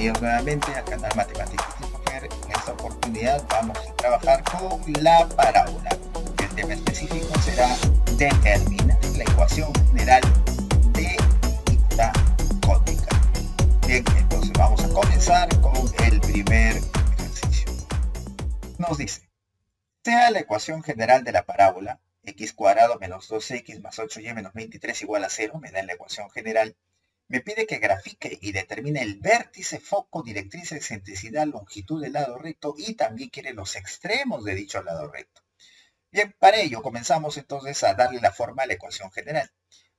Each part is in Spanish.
Bienvenidos nuevamente al canal Matemáticas Christopher. En esta oportunidad vamos a trabajar con la parábola. El tema específico será determinar la ecuación general de esta cónica. Bien, entonces vamos a comenzar con el primer ejercicio. Nos dice, sea la ecuación general de la parábola x cuadrado menos 2x más 8y menos 23 igual a 0, me da la ecuación general. Me pide que grafique y determine el vértice, foco, directriz, excentricidad, longitud del lado recto y también quiere los extremos de dicho lado recto. Bien, para ello comenzamos entonces a darle la forma a la ecuación general,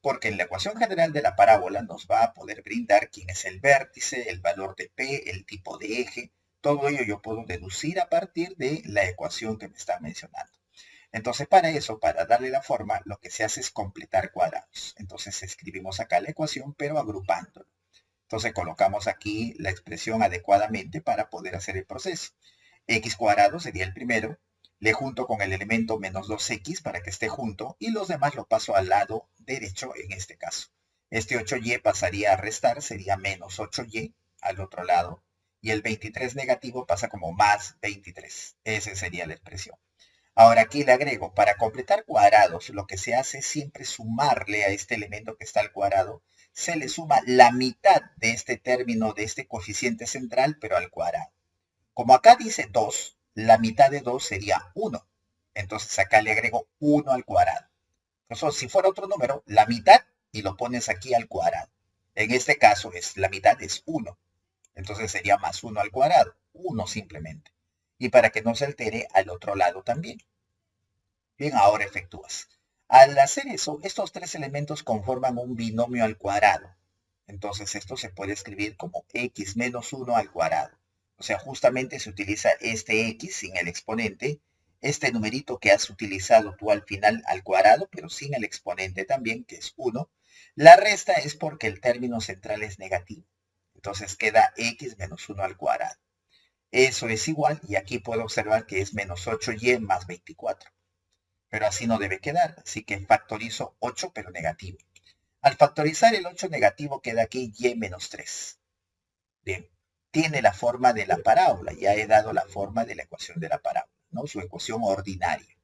porque en la ecuación general de la parábola nos va a poder brindar quién es el vértice, el valor de P, el tipo de eje, todo ello yo puedo deducir a partir de la ecuación que me está mencionando. Entonces, para eso, para darle la forma, lo que se hace es completar cuadrados. Entonces, escribimos acá la ecuación, pero agrupándolo. Entonces, colocamos aquí la expresión adecuadamente para poder hacer el proceso. X cuadrado sería el primero. Le junto con el elemento menos 2x para que esté junto. Y los demás lo paso al lado derecho en este caso. Este 8y pasaría a restar, sería menos 8y al otro lado. Y el 23 negativo pasa como más 23. Esa sería la expresión. Ahora aquí le agrego, para completar cuadrados, lo que se hace es siempre sumarle a este elemento que está al cuadrado, se le suma la mitad de este término, de este coeficiente central, pero al cuadrado. Como acá dice 2, la mitad de 2 sería 1. Entonces acá le agrego 1 al cuadrado. Entonces, si fuera otro número, la mitad y lo pones aquí al cuadrado. En este caso, la mitad es 1. Entonces sería más 1 al cuadrado. 1 simplemente. Y para que no se altere al otro lado también. Bien, ahora efectúas. Al hacer eso, estos tres elementos conforman un binomio al cuadrado. Entonces esto se puede escribir como x menos 1 al cuadrado. O sea, justamente se utiliza este x sin el exponente, este numerito que has utilizado tú al final al cuadrado, pero sin el exponente también, que es 1. La resta es porque el término central es negativo. Entonces queda x menos 1 al cuadrado. Eso es igual, y aquí puedo observar que es menos 8y más 24. Pero así no debe quedar, así que factorizo 8 pero negativo. Al factorizar el 8 negativo queda aquí y menos 3. Bien, tiene la forma de la parábola, ya he dado la forma de la ecuación de la parábola, ¿no? Su ecuación ordinaria.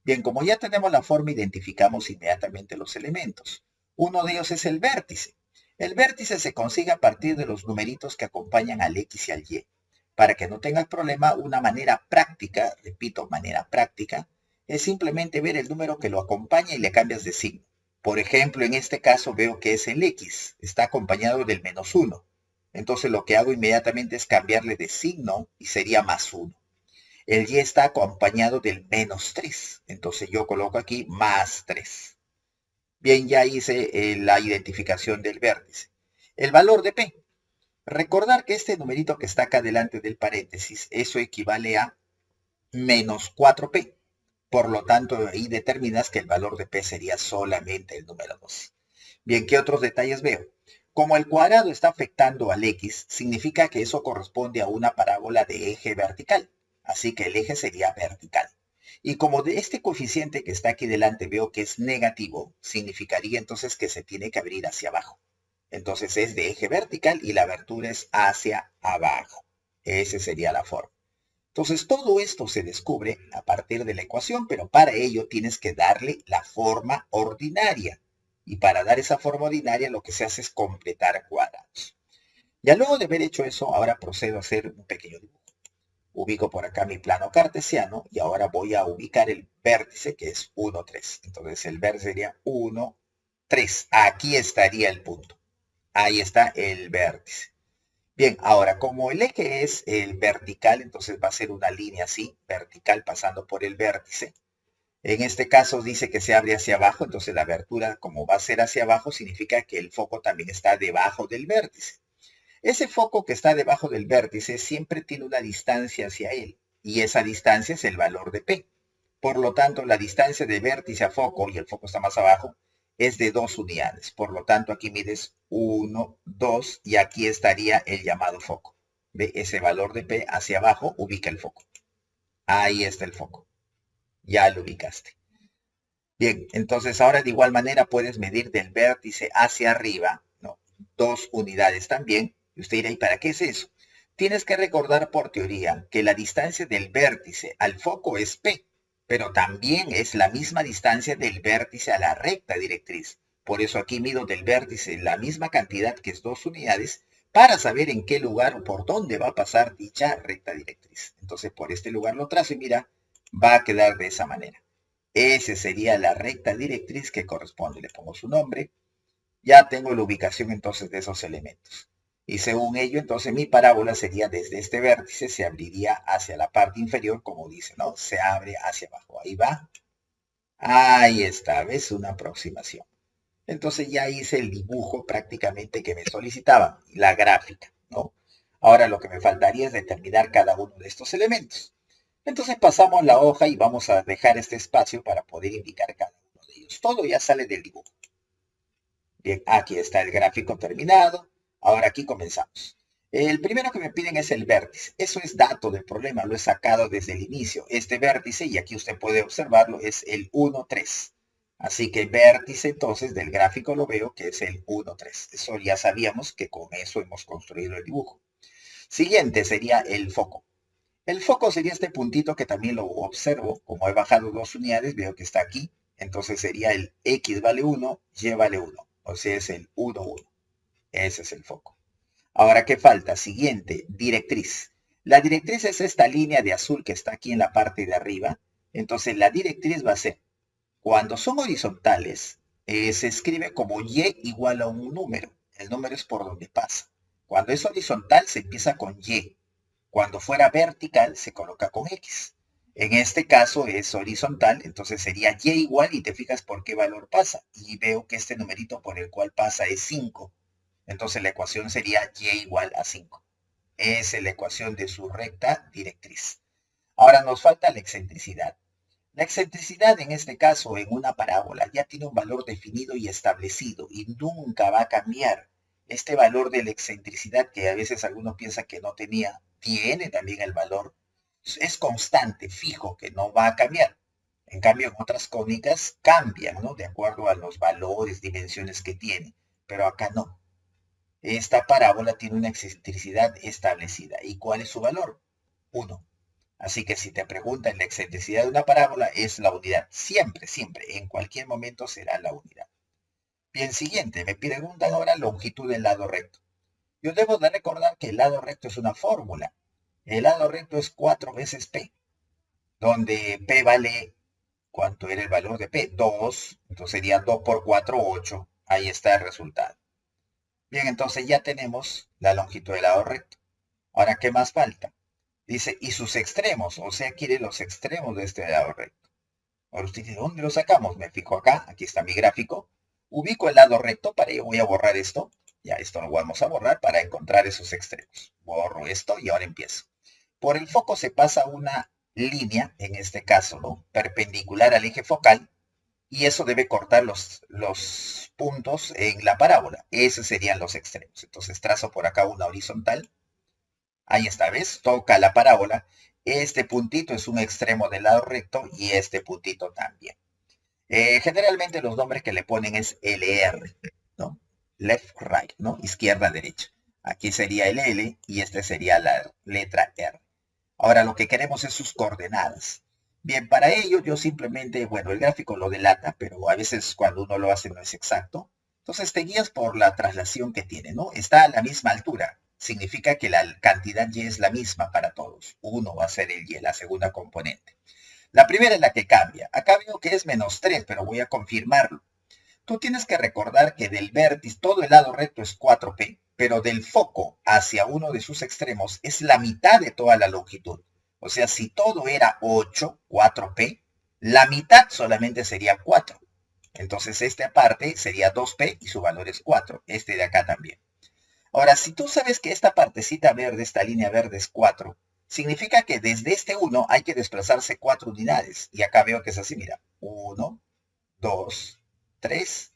Bien, como ya tenemos la forma, identificamos inmediatamente los elementos. Uno de ellos es el vértice. El vértice se consigue a partir de los numeritos que acompañan al X y al Y. Para que no tengas problema, una manera práctica, repito, manera práctica, es simplemente ver el número que lo acompaña y le cambias de signo. Por ejemplo, en este caso veo que es el X, está acompañado del menos 1. Entonces lo que hago inmediatamente es cambiarle de signo y sería más 1. El y está acompañado del menos 3. Entonces yo coloco aquí más 3. Bien, ya hice la identificación del vértice. El valor de P. Recordar que este numerito que está acá delante del paréntesis, eso equivale a menos 4P. Por lo tanto, ahí determinas que el valor de P sería solamente el número 2. Bien, ¿qué otros detalles veo? Como el cuadrado está afectando al X, significa que eso corresponde a una parábola de eje vertical. Así que el eje sería vertical. Y como de este coeficiente que está aquí delante veo que es negativo, significaría entonces que se tiene que abrir hacia abajo. Entonces es de eje vertical y la abertura es hacia abajo. Esa sería la forma. Entonces todo esto se descubre a partir de la ecuación, pero para ello tienes que darle la forma ordinaria. Y para dar esa forma ordinaria lo que se hace es completar cuadrados. Ya luego de haber hecho eso, ahora procedo a hacer un pequeño dibujo. Ubico por acá mi plano cartesiano y ahora voy a ubicar el vértice que es 1, 3. Entonces el vértice sería 1, 3. Aquí estaría el punto. Ahí está el vértice. Bien, ahora como el eje es el vertical, entonces va a ser una línea así, vertical pasando por el vértice. En este caso dice que se abre hacia abajo, entonces la abertura como va a ser hacia abajo significa que el foco también está debajo del vértice. Ese foco que está debajo del vértice siempre tiene una distancia hacia él y esa distancia es el valor de P. Por lo tanto, la distancia de vértice a foco, y el foco está más abajo, es de 2 unidades. Por lo tanto, aquí mides 1, 2 y aquí estaría el llamado foco. ¿Ve? Ese valor de P hacia abajo ubica el foco. Ahí está el foco. Ya lo ubicaste. Bien, entonces ahora de igual manera puedes medir del vértice hacia arriba, ¿no? 2 unidades también. Y usted dirá, ¿y para qué es eso? Tienes que recordar por teoría que la distancia del vértice al foco es P, pero también es la misma distancia del vértice a la recta directriz. Por eso aquí mido del vértice la misma cantidad, que es 2 unidades, para saber en qué lugar o por dónde va a pasar dicha recta directriz. Entonces por este lugar lo trazo y mira, va a quedar de esa manera. Esa sería la recta directriz que corresponde. Le pongo su nombre. Ya tengo la ubicación entonces de esos elementos. Y según ello, entonces mi parábola sería desde este vértice, se abriría hacia la parte inferior, como dice, ¿no? Se abre hacia abajo. Ahí va. Ahí está, ¿ves? Una aproximación. Entonces ya hice el dibujo prácticamente que me solicitaban, la gráfica, ¿no? Ahora lo que me faltaría es determinar cada uno de estos elementos. Entonces pasamos la hoja y vamos a dejar este espacio para poder indicar cada uno de ellos. Todo ya sale del dibujo. Bien, aquí está el gráfico terminado. Ahora aquí comenzamos. El primero que me piden es el vértice. Eso es dato del problema, lo he sacado desde el inicio. Este vértice, y aquí usted puede observarlo, es el 1, 3. Así que vértice entonces del gráfico lo veo que es el 1, 3. Eso ya sabíamos que con eso hemos construido el dibujo. Siguiente sería el foco. El foco sería este puntito que también lo observo. Como he bajado 2 unidades, veo que está aquí. Entonces sería el X vale 1, Y vale 1. O sea, es el 1, 1. Ese es el foco. Ahora, ¿qué falta? Siguiente, directriz. La directriz es esta línea de azul que está aquí en la parte de arriba. Entonces, la directriz va a ser, cuando son horizontales, se escribe como Y igual a un número. El número es por donde pasa. Cuando es horizontal, se empieza con Y. Cuando fuera vertical, se coloca con X. En este caso es horizontal, entonces sería Y igual, y te fijas por qué valor pasa. Y veo que este numerito por el cual pasa es 5. Entonces la ecuación sería Y igual a 5. Esa es la ecuación de su recta directriz. Ahora nos falta la excentricidad. La excentricidad en este caso en una parábola ya tiene un valor definido y establecido y nunca va a cambiar. Este valor de la excentricidad, que a veces algunos piensan que no tenía, tiene también el valor. Es constante, fijo, que no va a cambiar. En cambio, en otras cónicas cambian, ¿no? De acuerdo a los valores, dimensiones que tiene. Pero acá no. Esta parábola tiene una excentricidad establecida. ¿Y cuál es su valor? 1. Así que si te preguntan la excentricidad de una parábola, es la unidad. Siempre, siempre, en cualquier momento será la unidad. Bien, siguiente, me preguntan ahora longitud del lado recto. Yo debo de recordar que el lado recto es una fórmula. El lado recto es 4 veces P, donde P vale, ¿cuánto era el valor de P? 2, entonces sería 2 por 4, 8. Ahí está el resultado. Bien, entonces ya tenemos la longitud del lado recto. Ahora, ¿qué más falta? Dice, y sus extremos, o sea, quiere los extremos de este lado recto. Ahora usted dice, ¿dónde lo sacamos? Me fijo acá, aquí está mi gráfico. Ubico el lado recto, para ello voy a borrar esto. Ya, esto lo vamos a borrar para encontrar esos extremos. Borro esto y ahora empiezo. Por el foco se pasa una línea, en este caso, ¿no? Perpendicular al eje focal, y eso debe cortar los puntos en la parábola. Esos serían los extremos. Entonces trazo por acá una horizontal. Ahí está, ¿ves? Toca la parábola. Este puntito es un extremo del lado recto y este puntito también. Generalmente los nombres que le ponen es LR, ¿no? Left, right, ¿no? Izquierda, derecha. Aquí sería el L y este sería la letra R. Ahora lo que queremos es sus coordenadas. Bien, para ello yo simplemente, bueno, el gráfico lo delata, pero a veces cuando uno lo hace no es exacto. Entonces te guías por la traslación que tiene, ¿no? Está a la misma altura. Significa que la cantidad Y es la misma para todos. Uno va a ser el Y, la segunda componente. La primera es la que cambia. Acá veo que es menos 3, pero voy a confirmarlo. Tú tienes que recordar que del vértice, todo el lado recto es 4P, pero del foco hacia uno de sus extremos es la mitad de toda la longitud. O sea, si todo era 8, 4P, la mitad solamente sería 4. Entonces esta parte sería 2P y su valor es 4. Este de acá también. Ahora, si tú sabes que esta partecita verde, esta línea verde es 4, significa que desde este 1 hay que desplazarse 4 unidades. Y acá veo que es así, mira. 1, 2, 3,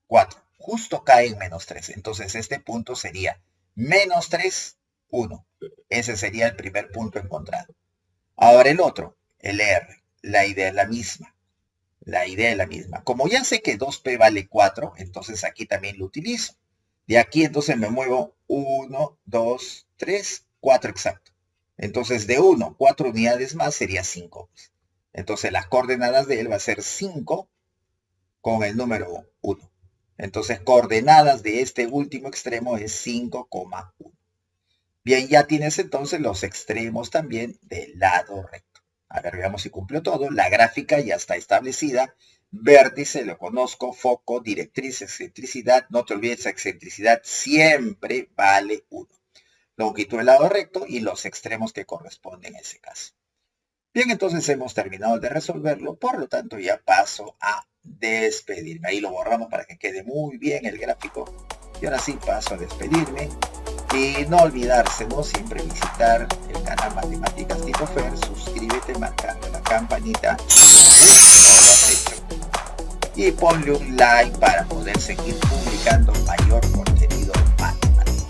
4. Justo cae en menos 3. Entonces este punto sería menos 3, 1. Ese sería el primer punto encontrado. Ahora el otro, el R. La idea es la misma. La idea es la misma. Como ya sé que 2P vale 4, entonces aquí también lo utilizo. De aquí entonces me muevo 1, 2, 3, 4 exacto. Entonces de 1, 4 unidades más sería 5. Entonces las coordenadas de él va a ser 5 con el número 1. Entonces coordenadas de este último extremo es 5,1. Bien, ya tienes entonces los extremos también del lado recto. A ver, veamos si cumplió todo. La gráfica ya está establecida. Vértice, lo conozco. Foco, directriz, excentricidad. No te olvides, excentricidad siempre vale 1. Longitud del lado recto y los extremos que corresponden en ese caso. Bien, entonces hemos terminado de resolverlo. Por lo tanto, ya paso a despedirme. Ahí lo borramos para que quede muy bien el gráfico. Y ahora sí paso a despedirme. Y no olvidarse, ¿no? Siempre visitar el canal Matemáticas Tito Fer, suscríbete marcando la campanita si no lo has hecho. Y ponle un like para poder seguir publicando mayor contenido matemático.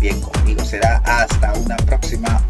Bien, conmigo será hasta una próxima